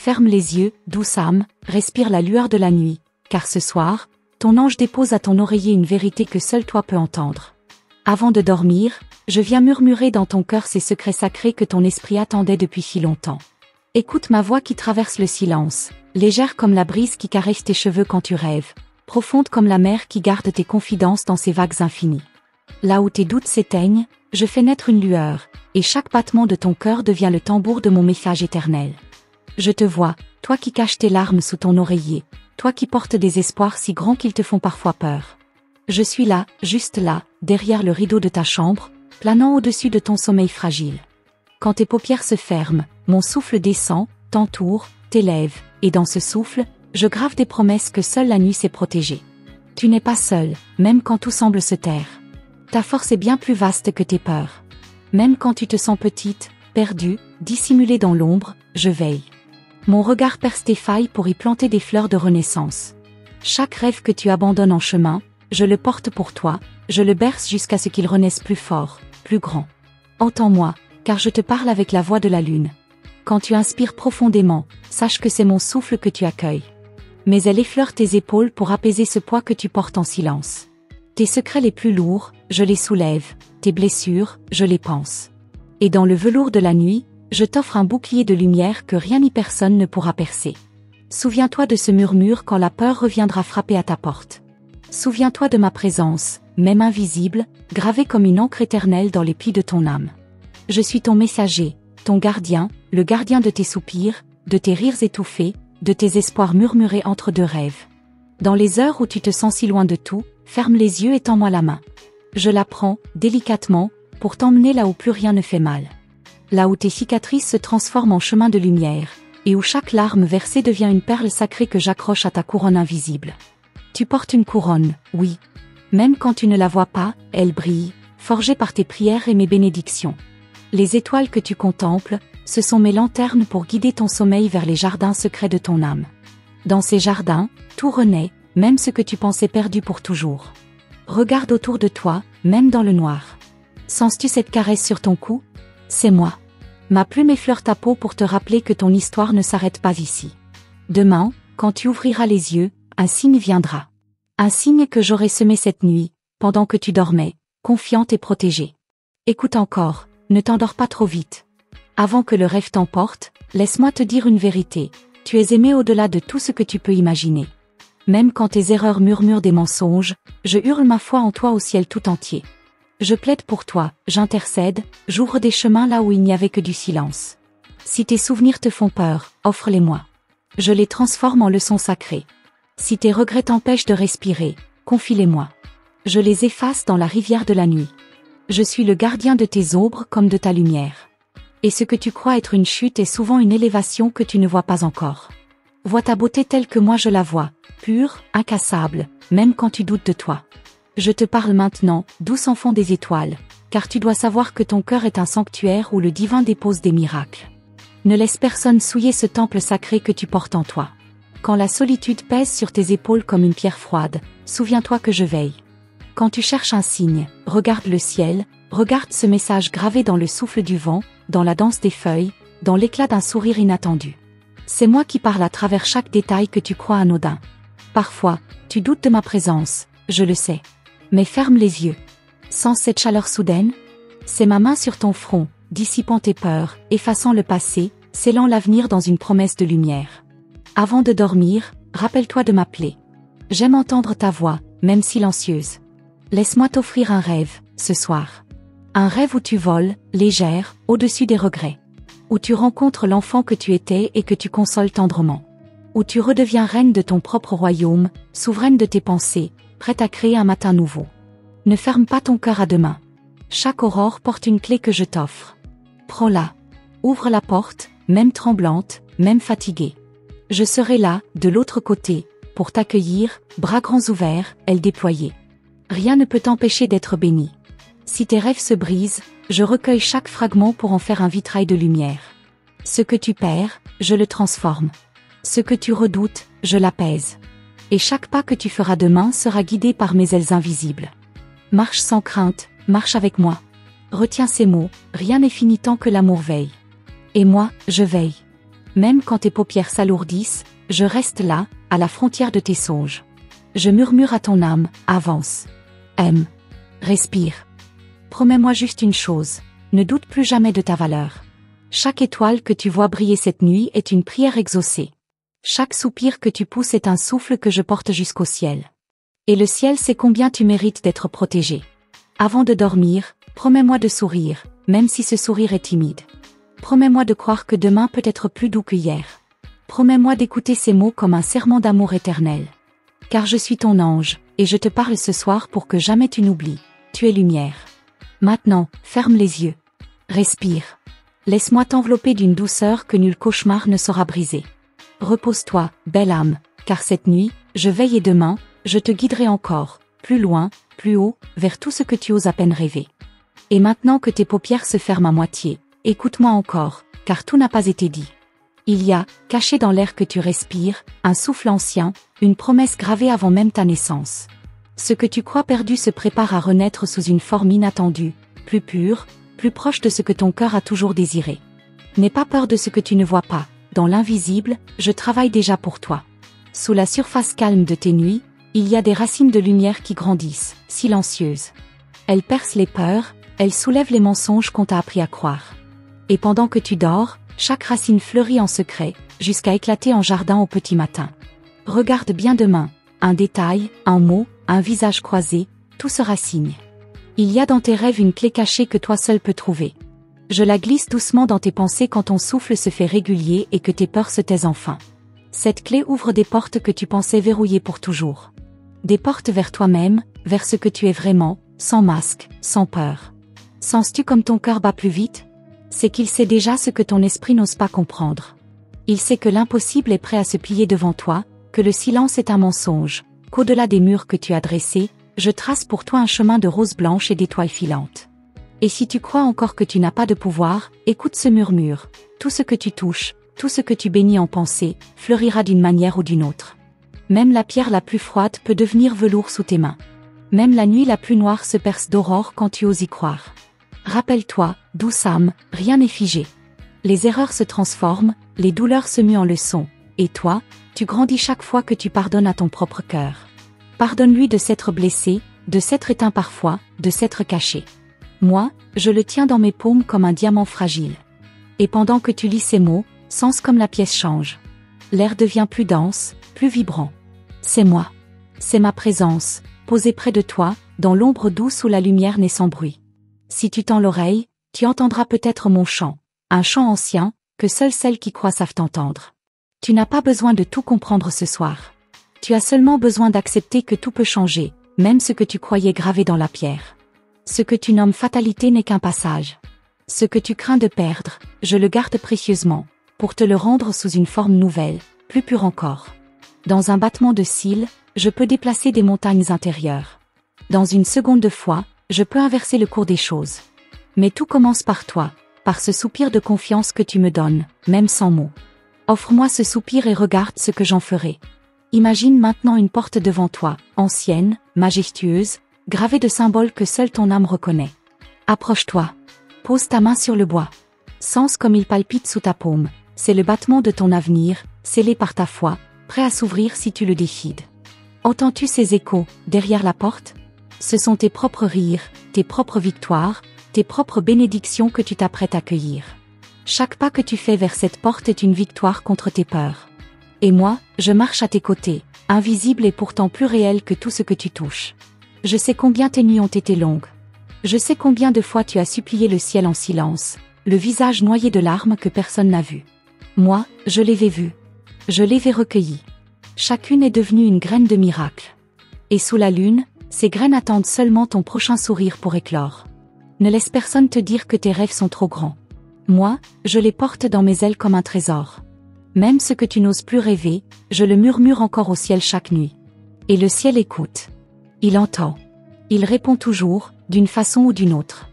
Ferme les yeux, douce âme, respire la lueur de la nuit, car ce soir, ton ange dépose à ton oreiller une vérité que seul toi peux entendre. Avant de dormir, je viens murmurer dans ton cœur ces secrets sacrés que ton esprit attendait depuis si longtemps. Écoute ma voix qui traverse le silence, légère comme la brise qui caresse tes cheveux quand tu rêves, profonde comme la mer qui garde tes confidences dans ses vagues infinies. Là où tes doutes s'éteignent, je fais naître une lueur, et chaque battement de ton cœur devient le tambour de mon message éternel. Je te vois, toi qui caches tes larmes sous ton oreiller, toi qui portes des espoirs si grands qu'ils te font parfois peur. Je suis là, juste là, derrière le rideau de ta chambre, planant au-dessus de ton sommeil fragile. Quand tes paupières se ferment, mon souffle descend, t'entoure, t'élève, et dans ce souffle, je grave des promesses que seule la nuit sait protéger. Tu n'es pas seul, même quand tout semble se taire. Ta force est bien plus vaste que tes peurs. Même quand tu te sens petite, perdue, dissimulée dans l'ombre, je veille. Mon regard perce tes failles pour y planter des fleurs de renaissance. Chaque rêve que tu abandonnes en chemin, je le porte pour toi, je le berce jusqu'à ce qu'il renaisse plus fort, plus grand. Entends-moi, car je te parle avec la voix de la lune. Quand tu inspires profondément, sache que c'est mon souffle que tu accueilles. Mais elle effleure tes épaules pour apaiser ce poids que tu portes en silence. Tes secrets les plus lourds, je les soulève, tes blessures, je les pense. Et dans le velours de la nuit, je t'offre un bouclier de lumière que rien ni personne ne pourra percer. Souviens-toi de ce murmure quand la peur reviendra frapper à ta porte. Souviens-toi de ma présence, même invisible, gravée comme une encre éternelle dans les plis de ton âme. Je suis ton messager, ton gardien, le gardien de tes soupirs, de tes rires étouffés, de tes espoirs murmurés entre deux rêves. Dans les heures où tu te sens si loin de tout, ferme les yeux et tends-moi la main. Je la prends, délicatement, pour t'emmener là où plus rien ne fait mal. Là où tes cicatrices se transforment en chemin de lumière, et où chaque larme versée devient une perle sacrée que j'accroche à ta couronne invisible. Tu portes une couronne, oui. Même quand tu ne la vois pas, elle brille, forgée par tes prières et mes bénédictions. Les étoiles que tu contemples, ce sont mes lanternes pour guider ton sommeil vers les jardins secrets de ton âme. Dans ces jardins, tout renaît, même ce que tu pensais perdu pour toujours. Regarde autour de toi, même dans le noir. Sens-tu cette caresse sur ton cou? C'est moi. Ma plume effleure ta peau pour te rappeler que ton histoire ne s'arrête pas ici. Demain, quand tu ouvriras les yeux, un signe viendra. Un signe que j'aurai semé cette nuit, pendant que tu dormais, confiante et protégée. Écoute encore, ne t'endors pas trop vite. Avant que le rêve t'emporte, laisse-moi te dire une vérité, tu es aimé au-delà de tout ce que tu peux imaginer. Même quand tes erreurs murmurent des mensonges, je hurle ma foi en toi au ciel tout entier. Je plaide pour toi, j'intercède, j'ouvre des chemins là où il n'y avait que du silence. Si tes souvenirs te font peur, offre-les-moi. Je les transforme en leçons sacrées. Si tes regrets t'empêchent de respirer, confie-les-moi. Je les efface dans la rivière de la nuit. Je suis le gardien de tes ombres comme de ta lumière. Et ce que tu crois être une chute est souvent une élévation que tu ne vois pas encore. Vois ta beauté telle que moi je la vois, pure, incassable, même quand tu doutes de toi. Je te parle maintenant, douce enfant des étoiles, car tu dois savoir que ton cœur est un sanctuaire où le divin dépose des miracles. Ne laisse personne souiller ce temple sacré que tu portes en toi. Quand la solitude pèse sur tes épaules comme une pierre froide, souviens-toi que je veille. Quand tu cherches un signe, regarde le ciel, regarde ce message gravé dans le souffle du vent, dans la danse des feuilles, dans l'éclat d'un sourire inattendu. C'est moi qui parle à travers chaque détail que tu crois anodin. Parfois, tu doutes de ma présence, je le sais. Mais ferme les yeux. Sens cette chaleur soudaine? C'est ma main sur ton front, dissipant tes peurs, effaçant le passé, scellant l'avenir dans une promesse de lumière. Avant de dormir, rappelle-toi de m'appeler. J'aime entendre ta voix, même silencieuse. Laisse-moi t'offrir un rêve, ce soir. Un rêve où tu voles, légère, au-dessus des regrets. Où tu rencontres l'enfant que tu étais et que tu consoles tendrement. Où tu redeviens reine de ton propre royaume, souveraine de tes pensées, prête à créer un matin nouveau. Ne ferme pas ton cœur à demain. Chaque aurore porte une clé que je t'offre. Prends-la. Ouvre la porte, même tremblante, même fatiguée. Je serai là, de l'autre côté, pour t'accueillir, bras grands ouverts, ailes déployées. Rien ne peut t'empêcher d'être béni. Si tes rêves se brisent, je recueille chaque fragment pour en faire un vitrail de lumière. Ce que tu perds, je le transforme. Ce que tu redoutes, je l'apaise. Et chaque pas que tu feras demain sera guidé par mes ailes invisibles. Marche sans crainte, marche avec moi. Retiens ces mots, rien n'est fini tant que l'amour veille. Et moi, je veille. Même quand tes paupières s'alourdissent, je reste là, à la frontière de tes songes. Je murmure à ton âme, avance. Aime. Respire. Promets-moi juste une chose, ne doute plus jamais de ta valeur. Chaque étoile que tu vois briller cette nuit est une prière exaucée. Chaque soupir que tu pousses est un souffle que je porte jusqu'au ciel. Et le ciel sait combien tu mérites d'être protégé. Avant de dormir, promets-moi de sourire, même si ce sourire est timide. Promets-moi de croire que demain peut être plus doux qu'hier. Promets-moi d'écouter ces mots comme un serment d'amour éternel. Car je suis ton ange, et je te parle ce soir pour que jamais tu n'oublies. Tu es lumière. Maintenant, ferme les yeux. Respire. Laisse-moi t'envelopper d'une douceur que nul cauchemar ne saura briser. Repose-toi, belle âme, car cette nuit, je veille et demain, je te guiderai encore, plus loin, plus haut, vers tout ce que tu oses à peine rêver. Et maintenant que tes paupières se ferment à moitié, écoute-moi encore, car tout n'a pas été dit. Il y a, caché dans l'air que tu respires, un souffle ancien, une promesse gravée avant même ta naissance. Ce que tu crois perdu se prépare à renaître sous une forme inattendue, plus pure, plus proche de ce que ton cœur a toujours désiré. N'aie pas peur de ce que tu ne vois pas, dans l'invisible, je travaille déjà pour toi. Sous la surface calme de tes nuits, il y a des racines de lumière qui grandissent, silencieuses. Elles percent les peurs, elles soulèvent les mensonges qu'on t'a appris à croire. Et pendant que tu dors, chaque racine fleurit en secret, jusqu'à éclater en jardin au petit matin. Regarde bien demain, un détail, un mot, un visage croisé, tout sera signe. Il y a dans tes rêves une clé cachée que toi seul peux trouver. Je la glisse doucement dans tes pensées quand ton souffle se fait régulier et que tes peurs se taisent enfin. Cette clé ouvre des portes que tu pensais verrouillées pour toujours. Des portes vers toi-même, vers ce que tu es vraiment, sans masque, sans peur. Sens-tu comme ton cœur bat plus vite? C'est qu'il sait déjà ce que ton esprit n'ose pas comprendre. Il sait que l'impossible est prêt à se plier devant toi, que le silence est un mensonge, qu'au-delà des murs que tu as dressés, je trace pour toi un chemin de roses blanches et d'étoiles filantes. Et si tu crois encore que tu n'as pas de pouvoir, écoute ce murmure. Tout ce que tu touches, tout ce que tu bénis en pensée, fleurira d'une manière ou d'une autre. Même la pierre la plus froide peut devenir velours sous tes mains. Même la nuit la plus noire se perce d'aurore quand tu oses y croire. Rappelle-toi, douce âme, rien n'est figé. Les erreurs se transforment, les douleurs se muent en leçons, et toi, tu grandis chaque fois que tu pardonnes à ton propre cœur. Pardonne-lui de s'être blessé, de s'être éteint parfois, de s'être caché. Moi, je le tiens dans mes paumes comme un diamant fragile. Et pendant que tu lis ces mots, sens comme la pièce change. L'air devient plus dense, plus vibrant. C'est moi. C'est ma présence, posée près de toi, dans l'ombre douce où la lumière naît sans bruit. Si tu tends l'oreille, tu entendras peut-être mon chant, un chant ancien, que seules celles qui croient savent entendre. Tu n'as pas besoin de tout comprendre ce soir. Tu as seulement besoin d'accepter que tout peut changer, même ce que tu croyais gravé dans la pierre. Ce que tu nommes fatalité n'est qu'un passage. Ce que tu crains de perdre, je le garde précieusement, pour te le rendre sous une forme nouvelle, plus pure encore. Dans un battement de cils, je peux déplacer des montagnes intérieures. Dans une seconde de foi, je peux inverser le cours des choses. Mais tout commence par toi, par ce soupir de confiance que tu me donnes, même sans mots. Offre-moi ce soupir et regarde ce que j'en ferai. Imagine maintenant une porte devant toi, ancienne, majestueuse, gravée de symboles que seule ton âme reconnaît. Approche-toi. Pose ta main sur le bois. Sens comme il palpite sous ta paume. C'est le battement de ton avenir, scellé par ta foi, prêt à s'ouvrir si tu le décides. Entends-tu ces échos, derrière la porte? Ce sont tes propres rires, tes propres victoires, tes propres bénédictions que tu t'apprêtes à cueillir. Chaque pas que tu fais vers cette porte est une victoire contre tes peurs. Et moi, je marche à tes côtés, invisible et pourtant plus réel que tout ce que tu touches. Je sais combien tes nuits ont été longues. Je sais combien de fois tu as supplié le ciel en silence, le visage noyé de larmes que personne n'a vu. Moi, je les ai vues. Je les ai recueillies. Chacune est devenue une graine de miracle. Et sous la lune, ces graines attendent seulement ton prochain sourire pour éclore. Ne laisse personne te dire que tes rêves sont trop grands. Moi, je les porte dans mes ailes comme un trésor. Même ce que tu n'oses plus rêver, je le murmure encore au ciel chaque nuit. Et le ciel écoute. Il entend. Il répond toujours, d'une façon ou d'une autre.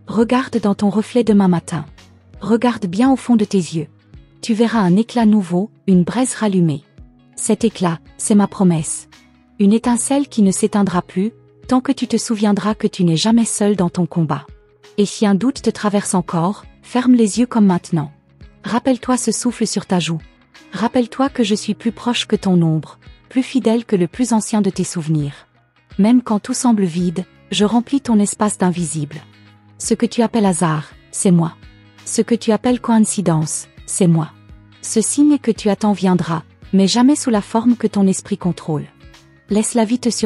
Regarde dans ton reflet demain matin. Regarde bien au fond de tes yeux. Tu verras un éclat nouveau, une braise rallumée. Cet éclat, c'est ma promesse. Une étincelle qui ne s'éteindra plus, tant que tu te souviendras que tu n'es jamais seul dans ton combat. Et si un doute te traverse encore, ferme les yeux comme maintenant. Rappelle-toi ce souffle sur ta joue. Rappelle-toi que je suis plus proche que ton ombre, plus fidèle que le plus ancien de tes souvenirs. Même quand tout semble vide, je remplis ton espace d'invisible. Ce que tu appelles hasard, c'est moi. Ce que tu appelles coïncidence, c'est moi. Ce signe que tu attends viendra, mais jamais sous la forme que ton esprit contrôle. Laisse la vie te surprendre.